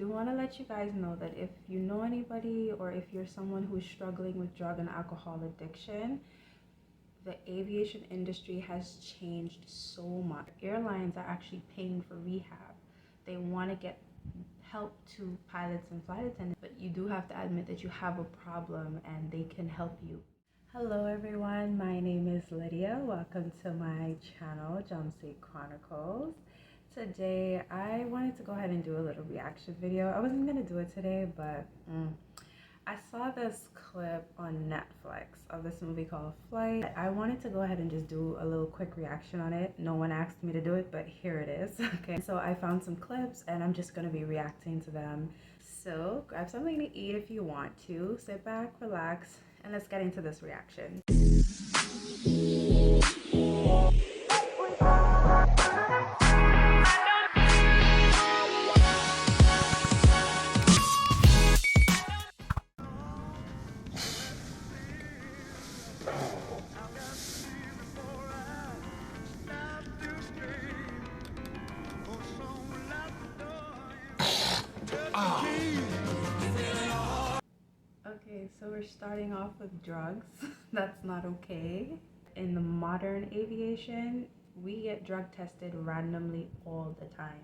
do want to let you guys know that if you know anybody or if you're someone who is struggling with drug and alcohol addiction, the aviation industry has changed so much. Airlines are actually paying for rehab. They want to get help to pilots and flight attendants, but you do have to admit that you have a problem and they can help you. Hello everyone, my name is Lydia. Welcome to my channel, Jumpsuit Chronicles. Today I wanted to go ahead and do a little reaction video. I wasn't gonna do it today, but I saw this clip on Netflix of this movie called Flight. I wanted to go ahead and just do a little quick reaction on it. No one asked me to do it, but here it is. Okay, so I found some clips and I'm just gonna be reacting to them. So grab something to eat if you want to. Sit back, relax, and let's get into this reaction. Okay, so we're starting off with drugs. That's not okay. In the modern aviation, we get drug tested randomly all the time.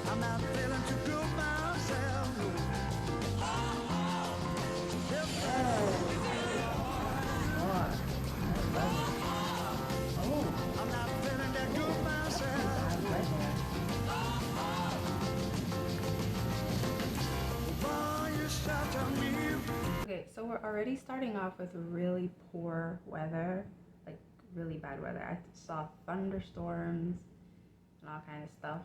I'm not feeling too good myself. I'm not feeling that good myself. Okay, so we're already starting off with really poor weather, like really bad weather. I saw thunderstorms and all kind of stuff.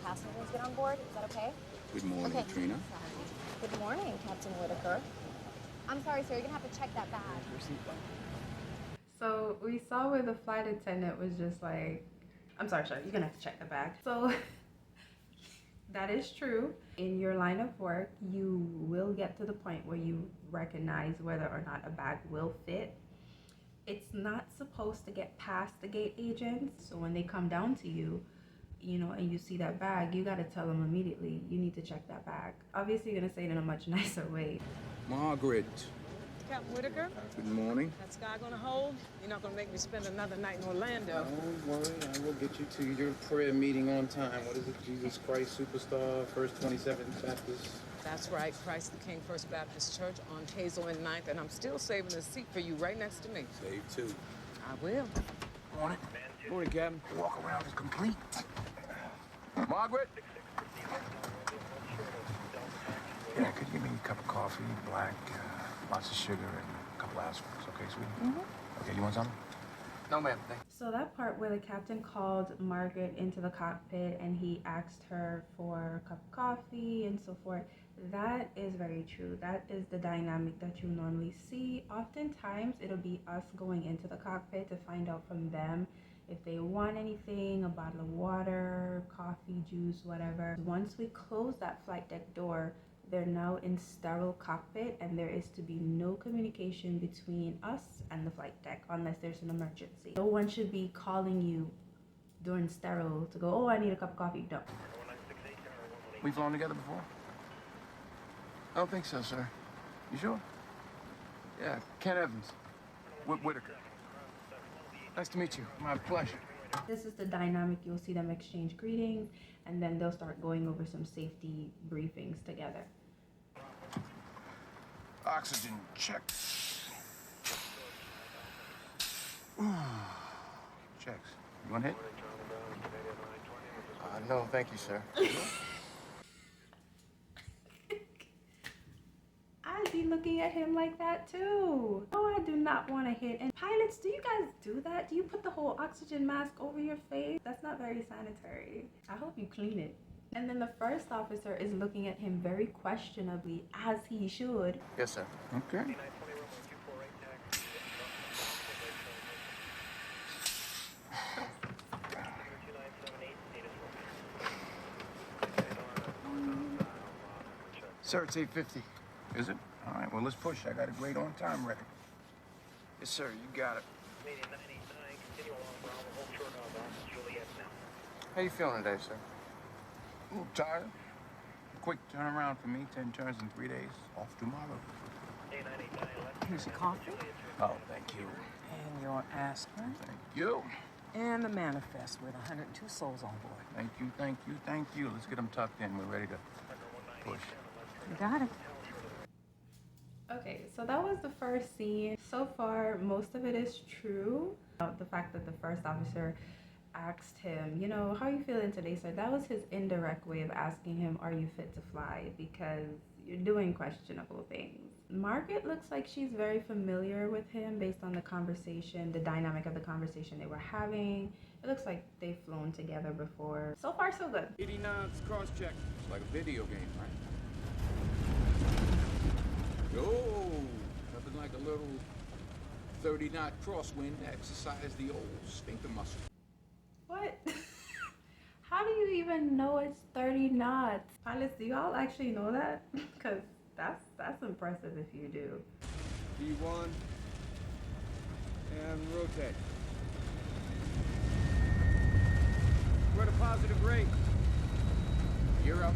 Passengers get on board. Is that okay? Good morning, okay. Trina. Good morning, Captain Whitaker. I'm sorry, sir. You're gonna have to check that bag. So we saw where the flight attendant was just like, I'm sorry, you're gonna have to check the bag. So that is true. In your line of work, you will get to the point where you recognize whether or not a bag will fit. It's not supposed to get past the gate agents. So when they come down to you, and you see that bag, you got to tell them immediately, you need to check that bag. Obviously, you're going to say it in a much nicer way. Margaret. Captain Whitaker. Good morning. That sky going to hold? You're not going to make me spend another night in Orlando. Don't worry, I will get you to your prayer meeting on time. What is it? Jesus Christ Superstar, First 27th Baptist? That's right, Christ the King First Baptist Church on Hazel and 9th, and I'm still saving a seat for you right next to me. Save two. I will. Morning. Morning, Captain. The walk around is complete. Margaret? Yeah, could you give me a cup of coffee, black, lots of sugar, and a couple aspirins, okay, sweetie? Okay, you want something? No, ma'am. So that part where the captain called Margaret into the cockpit and he asked her for a cup of coffee and so forth, that is very true. That is the dynamic that you normally see. Oftentimes, it'll be us going into the cockpit to find out from them if they want anything, a bottle of water, coffee, juice, whatever. Once we close that flight deck door, they're now in sterile cockpit and there is to be no communication between us and the flight deck unless there's an emergency. No one should be calling you during sterile to go, oh, I need a cup of coffee. No. We've flown together before? I don't think so, sir. You sure? Yeah, Ken Evans. Whip Whitaker. Nice to meet you. My pleasure. This is the dynamic. You'll see them exchange greetings and then they'll start going over some safety briefings together. Oxygen check. Checks. You want hit? No, thank you, sir. I'd be looking at him like that too. No, I do not want to hit. And pilots, do you guys do that? Do you put the whole oxygen mask over your face? That's not very sanitary. I hope you clean it And then the first officer is looking at him very questionably, as he should. Yes, sir. Okay. Sir, it's 8:50. Is it? All right, well, let's push. I got a great on-time record. Yes, sir, you got it. How you feeling today, sir? A little tired. Quick turnaround for me. 10 turns in 3 days. Off tomorrow. Here's your coffee Oh, thank you. and your aspirin Thank you. and the manifest with 102 souls on board. Thank you, thank you, thank you. Let's get them tucked in. We're ready to push. You got it. Okay, so that was the first scene. So far, most of it is true. The fact that the first officer asked him, you know, how are you feeling today, sir? That was his indirect way of asking him, are you fit to fly? Because you're doing questionable things. Margaret looks like she's very familiar with him based on the conversation, the dynamic of the conversation they were having. It looks like they've flown together before. So far, so good. 80 knots, cross-check. It's like a video game, right? Yo, nothing like a little 30-knot crosswind to exercise the old sphincter muscle. What? How do you even know it's 30 knots? Pilots, do y'all actually know that? Because that's impressive if you do. D1 and rotate. We're at a positive rate. You're up.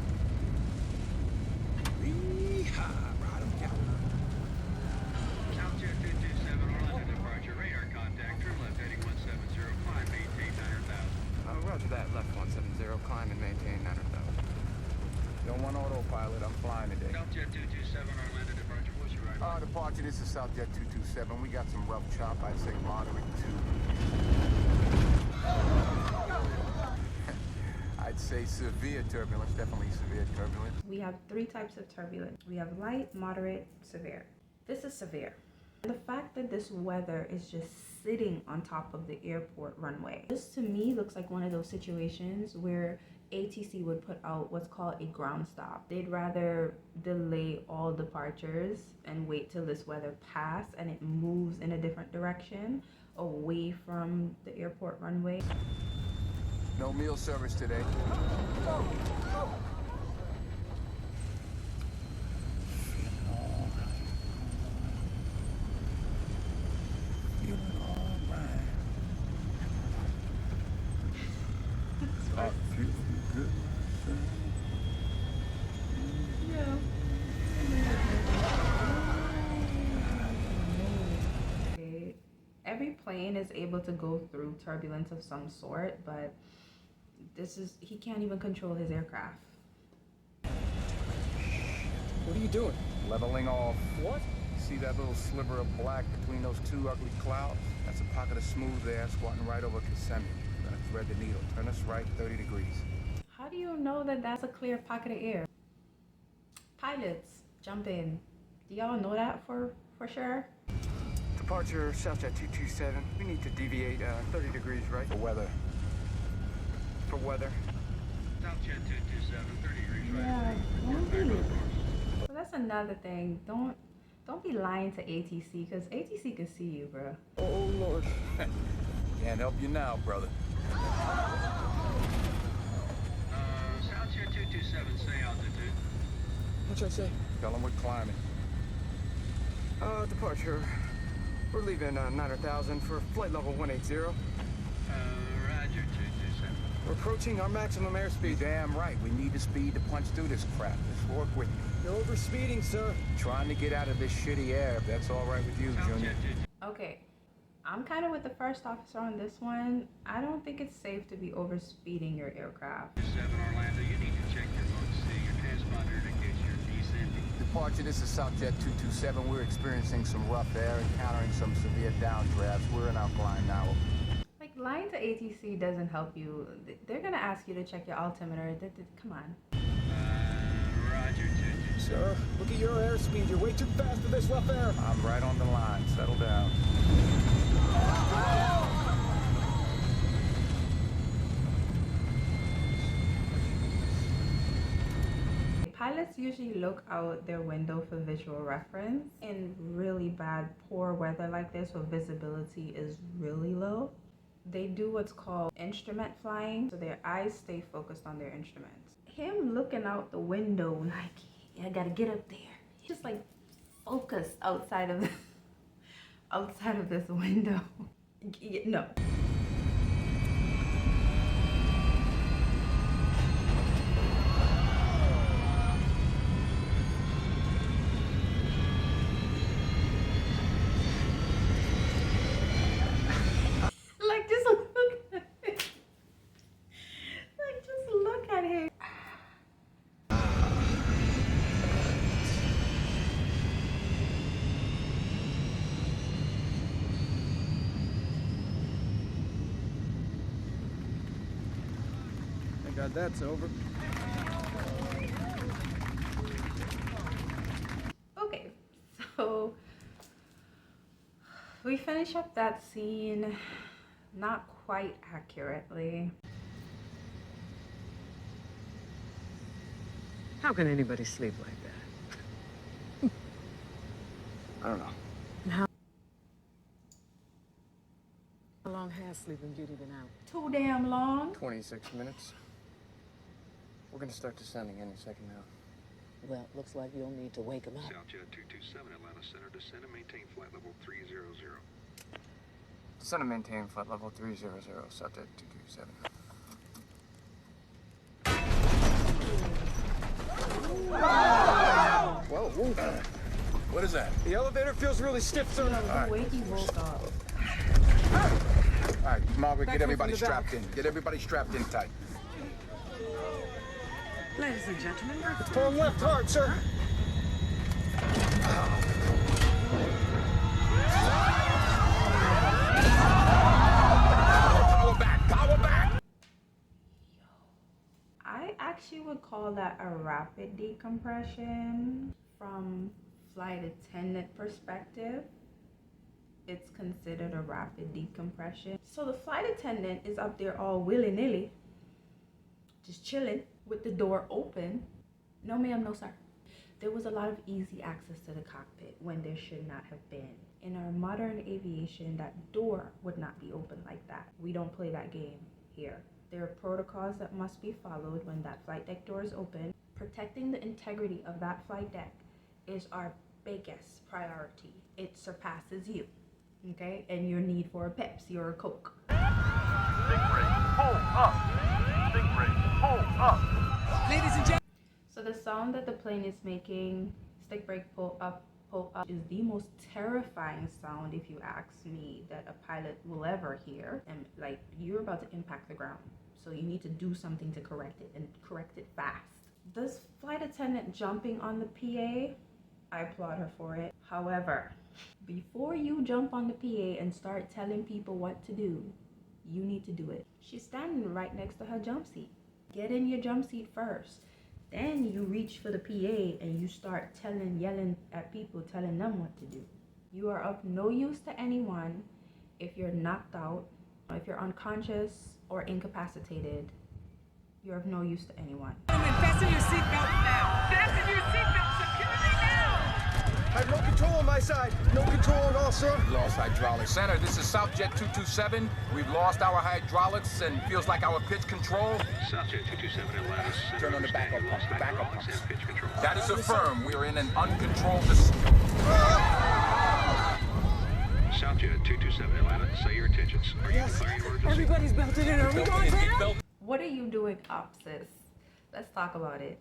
Yeehaw, ride 'em, Captain. Southjet 227, Orlando departure, radar contact, trim left heading 170, climb, maintain 900,000. Roger that. Left 170, climb and maintain 900,000. Don't want autopilot. I'm flying today. Southjet 227, Orlando departure, what's your right? Departure, this is Southjet 227. We got some rough chop. I'd say moderate to... I'd say severe turbulence, definitely severe turbulence. We have three types of turbulence. We have light, moderate, severe. This is severe. The fact that this weather is just sitting on top of the airport runway. This to me looks like one of those situations where ATC would put out what's called a ground stop. They'd rather delay all departures and wait till this weather pass and it moves in a different direction away from the airport runway. No meal service today. Every plane is able to go through turbulence of some sort, but he can't even control his aircraft. What are you doing? Leveling off. What? See that little sliver of black between those two ugly clouds? That's a pocket of smooth air squatting right over Kissimmee. We're gonna thread the needle. Turn us right 30 degrees. How do you know that that's a clear pocket of air? Pilots, jump in. Do y'all know that for sure? Departure Southjet 227. We need to deviate 30 degrees right. For weather. For weather. Southjet 227, 30 degrees right. Yeah, Report back on course. So that's another thing. Don't be lying to ATC, because ATC can see you, bro. Oh, Lord. Can't help you now, brother. Southjet 227, say altitude. What'd I say? Tell them we're climbing. Departure. We're leaving 900,000 for flight level 180. Roger 227. We're approaching our maximum airspeed. Damn right. We need the speed to punch through this crap. Let's work with me. You're overspeeding, sir. Trying to get out of this shitty air, if that's all right with you, Junior. Okay, I'm kind of with the first officer on this one. I don't think it's safe to be overspeeding your aircraft. 7 Orlando, you need to check your book, see your transponder indicates you're descending. Departure, this is Southjet 227. We're experiencing some rough air, encountering some severe downdrafts. We're in alkaline now. Like, lying to ATC doesn't help you. They're gonna ask you to check your altimeter. Come on. Roger 227. Sir, look at your airspeed. You're way too fast for this rough air. I'm right on the line. Settle down. pilots usually look out their window for visual reference. In really bad, poor weather like this where visibility is really low, they do what's called instrument flying, so their eyes stay focused on their instruments. Him looking out the window like, yeah, I gotta get up there. He's just like focused outside of this window. No. Like, just look at it. Like, just look at him. Thank God that's over. Okay, so we finish up that scene not quite accurately. How can anybody sleep like that? I don't know. How long has Sleeping Beauty been out? Too damn long. 26 minutes. We're gonna start descending any second now. Well, looks like you'll need to wake him up. Southjet 227 Atlanta Center, descend and maintain flight level 300. Descend and maintain flight level 300, Southjet 227. Whoa, whoa. What is that? The elevator feels really stiff, sir. The way he woke up. All right, Margaret, Back get from everybody the back. strapped in. Get everybody strapped in tight. Ladies and gentlemen, Turn left hard, sir. Power back! Power back! I actually would call that a rapid decompression. From flight attendant perspective, it's considered a rapid decompression. So the flight attendant is up there all willy-nilly, just chilling with the door open. No ma'am, no sir. There was a lot of easy access to the cockpit when there should not have been. In our modern aviation, that door would not be open like that. We don't play that game here. There are protocols that must be followed when that flight deck door is open. Protecting the integrity of that flight deck is our biggest priority. It surpasses you, okay? And your need for a Pepsi or a Coke. Stingray, pull up! Stingray, pull up! ladies and gentlemen. So the sound that the plane is making, stick brake, pull up, is the most terrifying sound, if you ask me, that a pilot will ever hear. And like, you're about to impact the ground, so you need to do something to correct it, and correct it fast. This flight attendant jumping on the PA, I applaud her for it. However, before you jump on the PA and start telling people what to do, you need to do it. She's standing right next to her jump seat. Get in your jump seat first. Then you reach for the PA and you start yelling at people, telling them what to do. You are of no use to anyone if you're knocked out, if you're unconscious or incapacitated. You're of no use to anyone. Fasten your seatbelt now. Fasten your seatbelt securely now. I have no control on my side. No control at all, sir. Lost hydraulics. Center, this is Southjet 227. We've lost our hydraulics and feels like our pitch control. Southjet 227 Atlanta Center, Turn on the backup understand you lost pumps, the backup hydraulics pumps. and pitch control. That is affirmed. We are in an uncontrolled Southjet 227 Atlanta, say your intentions. Are you declaring emergency? Everybody's belted in. Are we going down? What are you doing up, sis? Let's talk about it.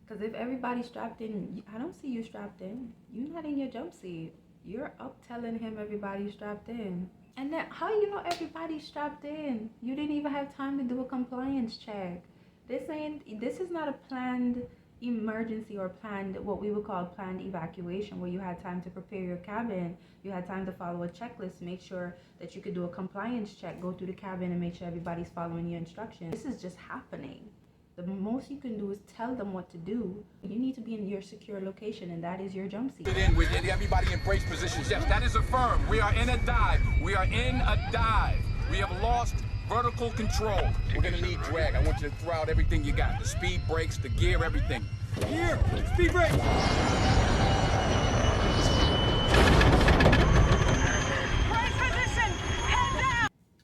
Because if everybody's strapped in, I don't see you strapped in. You're not in your jump seat. You're up telling him everybody's strapped in. And then how you know everybody's strapped in? You didn't even have time to do a compliance check. This is not a planned emergency or planned, what we would call planned evacuation, where you had time to prepare your cabin. You had time to follow a checklist, make sure that you could do a compliance check, go through the cabin and make sure everybody's following your instructions. This is just happening. The most you can do is tell them what to do. You need to be in your secure location, and that is your jump seat. We get everybody in brace positions. Yes, that is affirmed. We are in a dive. We are in a dive. We have lost vertical control. We're gonna need drag. I want you to throw out everything you got. The speed brakes, the gear, everything. Here! Speed brake!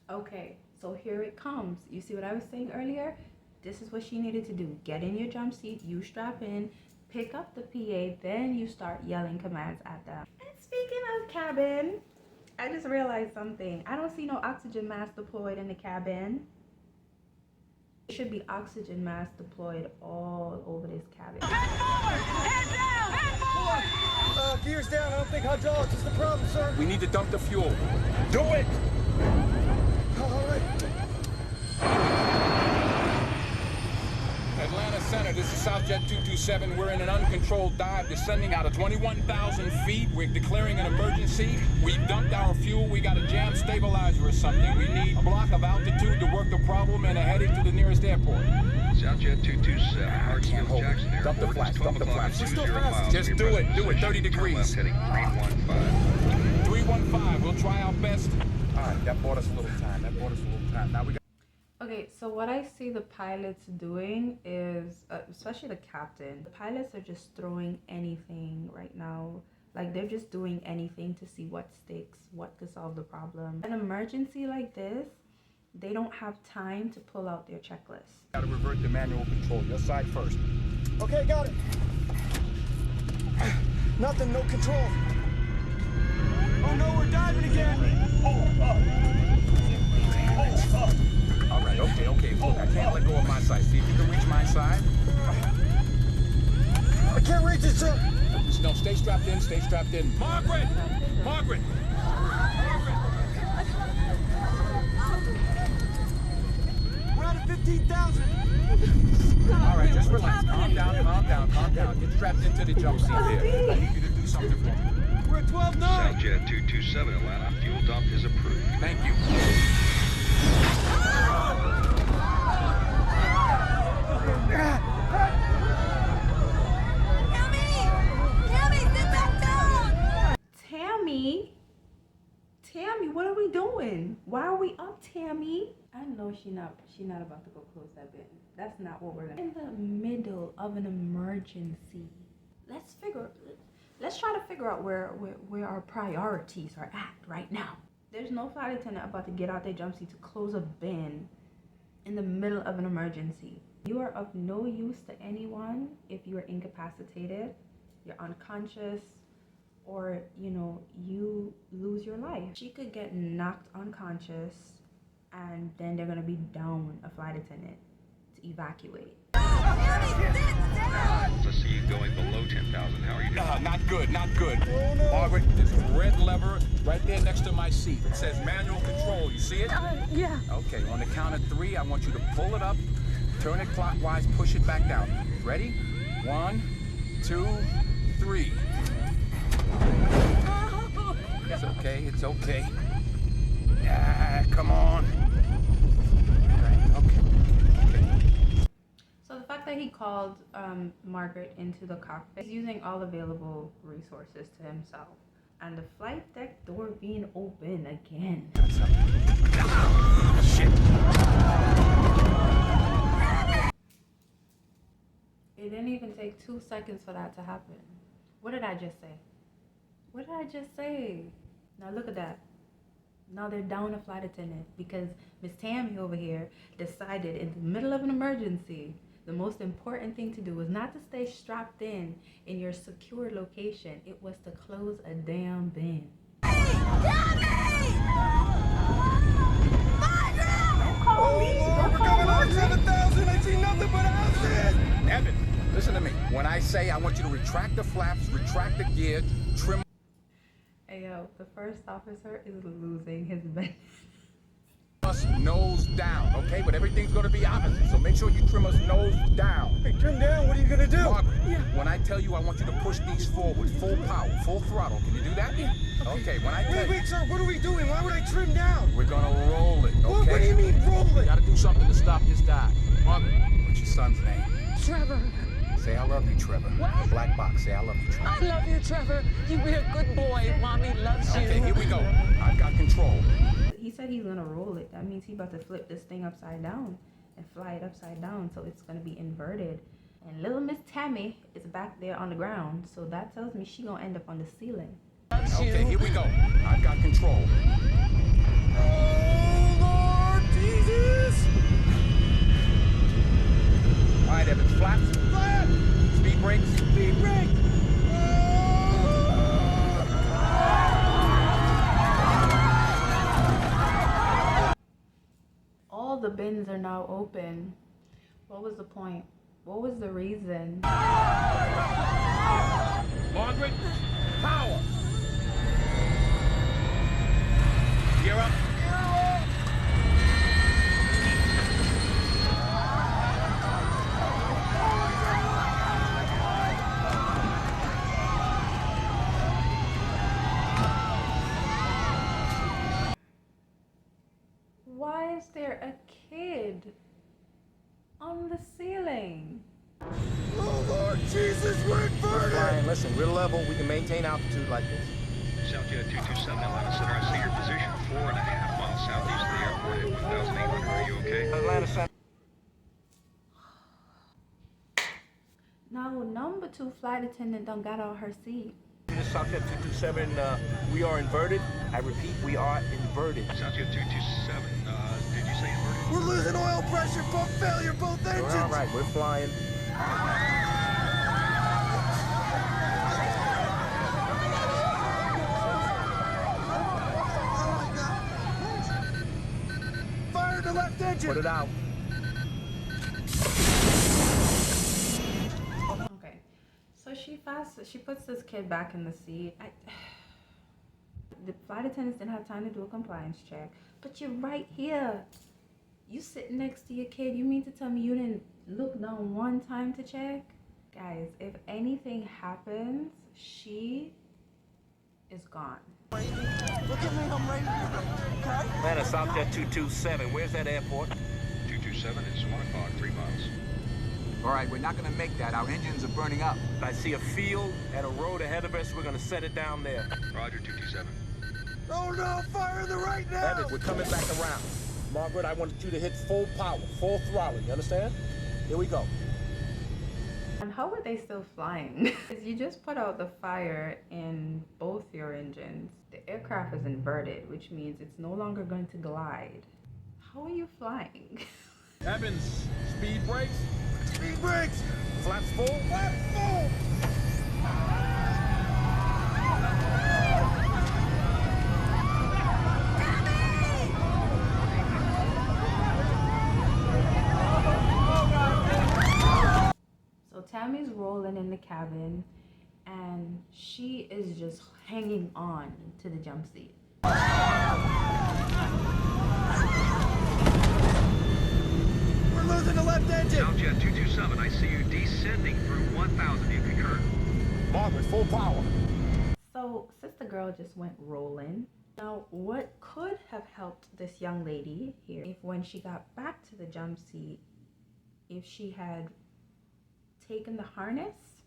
Okay, so here it comes. You see what I was saying earlier? This is what she needed to do. Get in your jump seat, you strap in, pick up the PA, then you start yelling commands at them. And speaking of cabin, I just realized something. I don't see no oxygen mask deployed in the cabin. There should be oxygen masks deployed all over this cabin. Head forward! Head down! Head forward! Gears down. I don't think hydraulics is the problem, sir. We need to dump the fuel. Do it! All right. Atlanta Center, this is Southjet 227. We're in an uncontrolled dive descending out of 21,000 feet. We're declaring an emergency. We've dumped our fuel. We got a jam stabilizer or something. We need a block of altitude to work the problem and are heading to the nearest airport. Southjet 227, Can't hold it. Jackson Dump the Airport. flaps, It's dump 12 the o'clock flaps. and 20 miles. Just Your do it, present do it, 30 position. Turn degrees. left heading 315. 315, we'll try our best. All right, that bought us a little time. Now we got... Okay, so what I see the pilots doing is, especially the captain, the pilots are just throwing anything right now. Like, they're just doing anything to see what sticks, what could solve the problem. An emergency like this, they don't have time to pull out their checklist. Gotta revert to manual control. Your side first. Okay, got it. Nothing, no control. Oh no, we're diving again. All right, okay. Look, I can't let go of my side. See if you can reach my side. I can't reach it, sir. No, stay strapped in. Margaret! We're out of 15,000. All right, just relax. Calm down. Get strapped into the jump seat there. I need you to do something for me. We're at 12 9. Southjet 227, Atlanta. Fuel dump is approved. Thank you. Tammy, what are we doing? Why are we up, Tammy? I know she not about to go close that bin. That's not what we're gonna. In the middle of an emergency. Let's try to figure out where our priorities are at right now. There's no flight attendant about to get out their jump seat to close a bin in the middle of an emergency. You are of no use to anyone if you are incapacitated, you're unconscious, or you lose your life. She could get knocked unconscious and then they're gonna be down a flight attendant to evacuate. Let's see you going below 10,000. How are you doing? Not good. Oh, no. Margaret, there's a red lever right there next to my seat. It says manual control. You see it? Yeah. Okay, on the count of 3, I want you to pull it up, turn it clockwise, push it back down. Ready? 1, 2, 3. It's okay. Yeah, come on. Okay. So the fact that he called Margaret into the cockpit, he's using all available resources to himself. And the flight deck door being open again. Shit. It didn't even take 2 seconds for that to happen. What did I just say? Now look at that. Now they're down a flight attendant because Miss Tammy over here decided in the middle of an emergency, the most important thing to do was not to stay strapped in your secure location. It was to close a damn bin. We're coming on 7,000. I see nothing but houses. Evan, listen to me. When I say I want you to retract the flaps, retract the gear, trim. Hey yo, the first officer is losing his bet. Us nose down, okay? But everything's gonna be opposite, so make sure you trim us nose down. Hey, trim down. What are you gonna do? Margaret, when I tell you I want you to push these forward, full power, full throttle, can you do that? Yeah. Okay, when I tell Wait, sir. What are we doing? Why would I trim down? we're gonna roll it, okay? What do you mean roll it? Gotta do something to stop this dive. Margaret, what's your son's name? Trevor. Say I love you, Trevor. What? Black box, say I love you, Trevor. I love you, Trevor. You be a good boy. Mommy loves you. Okay, here we go. I've got control. He said he's gonna roll it. That means he's about to flip this thing upside down and fly it upside down, so it's gonna be inverted. And little Miss Tammy is back there on the ground, so that tells me she gonna end up on the ceiling. Okay, here we go. I've got control. Oh, Lord Jesus! All right, Evans, flaps. Flat! Speed brakes. Speed brakes! All the bins are now open. What was the point? What was the reason? Margaret, power! Gear up. Why is there a kid on the ceiling? Oh, Lord Jesus, we're inverted! Flying, listen, we're level. We can maintain altitude like this. Southjet 227, Atlanta Center. I see your position 4.5 miles southeast of the airport at 1,800. Are you okay? Atlanta Center. Now, number 2 flight attendant done got on her seat. This is Southjet 227, we are inverted. I repeat, we are inverted. Southjet 227, did you say inverted? We're losing oil pressure, pump failure, both engines. We're all right, we're flying. Fire the left engine. Put it out. Okay, so she puts this kid back in the seat. The flight attendants didn't have time to do a compliance check, but you're right here. You sitting next to your kid. You mean to tell me you didn't look down one time to check? Guys, if anything happens, she is gone. Look at me, I'm ready to go. Okay? Atlanta, Southjet 227, where's that airport? 227, it's 1 o'clock, 3 miles. All right, we're not gonna make that. Our engines are burning up. I see a field and a road ahead of us. We're gonna set it down there. Roger, 227. Oh no, fire the right now! Evans, we're coming back around. Margaret, I want you to hit full power, full throttle, you understand? Here we go. And how are they still flying? Because you just put out the fire in both your engines. The aircraft is inverted, which means it's no longer going to glide. How are you flying? Evans, speed brakes. Speed brakes. Flaps full. Flaps full. So Tammy's rolling in the cabin and she is just hanging on to the jump seat. We're losing the left engine. Southjet 227, I see you descending through 1,000. You concur? Margaret, full power. So Sister Girl just went rolling. Now, what could have helped this young lady here if when she got back to the jump seat, if she had taken the harness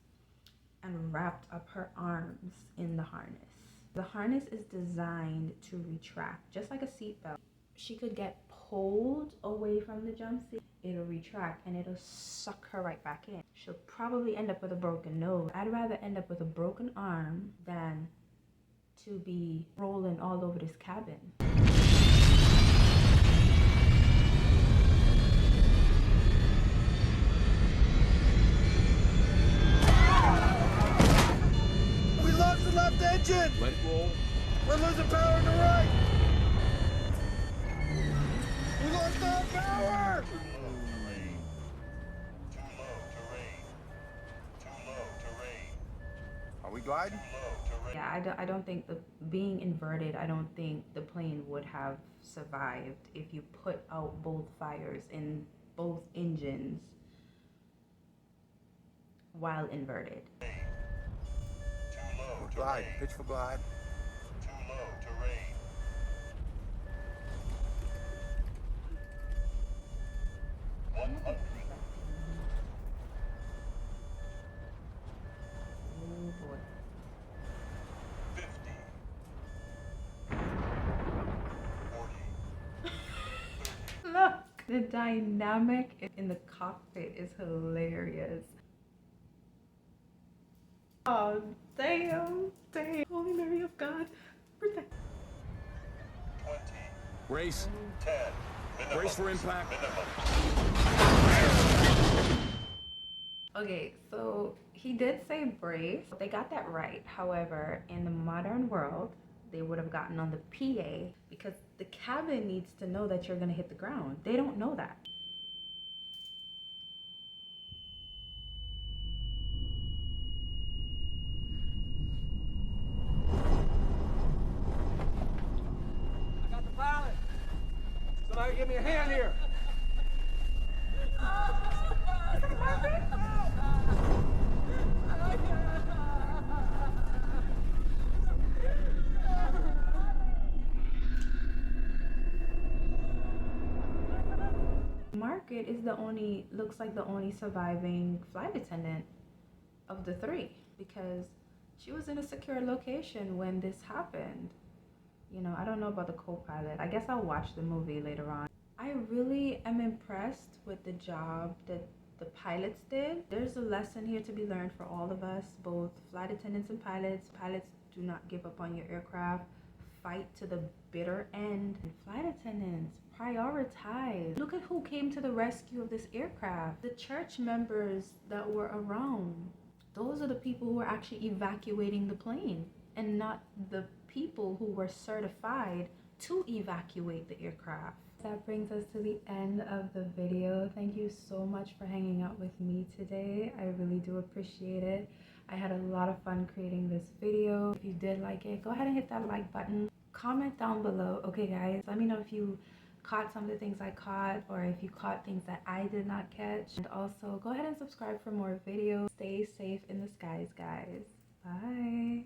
and wrapped up her arms in the harness. The harness is designed to retract, just like a seatbelt. She could get pulled away from the jump seat, it'll retract and it'll suck her right back in. She'll probably end up with a broken nose. I'd rather end up with a broken arm than to be rolling all over this cabin. We lost the left engine. Let it roll. We're losing power on the right. We lost our power. Are we gliding? Yeah, I don't think being inverted, I don't think the plane would have survived if you put out both fires in both engines while inverted. Glide. Pitch for glide. Too low, terrain. 100. Oh boy. 50. 40. Look, the dynamic in the cockpit is hilarious. Oh, damn. Holy Mary of God, protect. 20. Brace. 10. Minimum. Brace for impact. Okay, so he did say brace. They got that right. However, in the modern world, they would have gotten on the PA because the cabin needs to know that you're gonna hit the ground. They don't know that. I got the pilot. Somebody give me a hand here. Margaret is looks like the only surviving flight attendant of the three because she was in a secure location when this happened. You know, I don't know about the co-pilot. I guess I'll watch the movie later on. I really am impressed with the job that the pilots did. There's a lesson here to be learned for all of us, both flight attendants and pilots. Pilots, do not give up on your aircraft. Fight to the bitter end. And flight attendants, prioritize. Look at who came to the rescue of this aircraft. The church members that were around. Those are the people who are actually evacuating the plane and not the people who were certified to evacuate the aircraft. That brings us to the end of the video. Thank you so much for hanging out with me today. I really do appreciate it. I had a lot of fun creating this video. If you did like it, go ahead and hit that like button. Comment down below. Okay guys, let me know if you caught some of the things I caught or if you caught things that I did not catch. And also go ahead and subscribe for more videos. Stay safe in the skies, guys. Bye.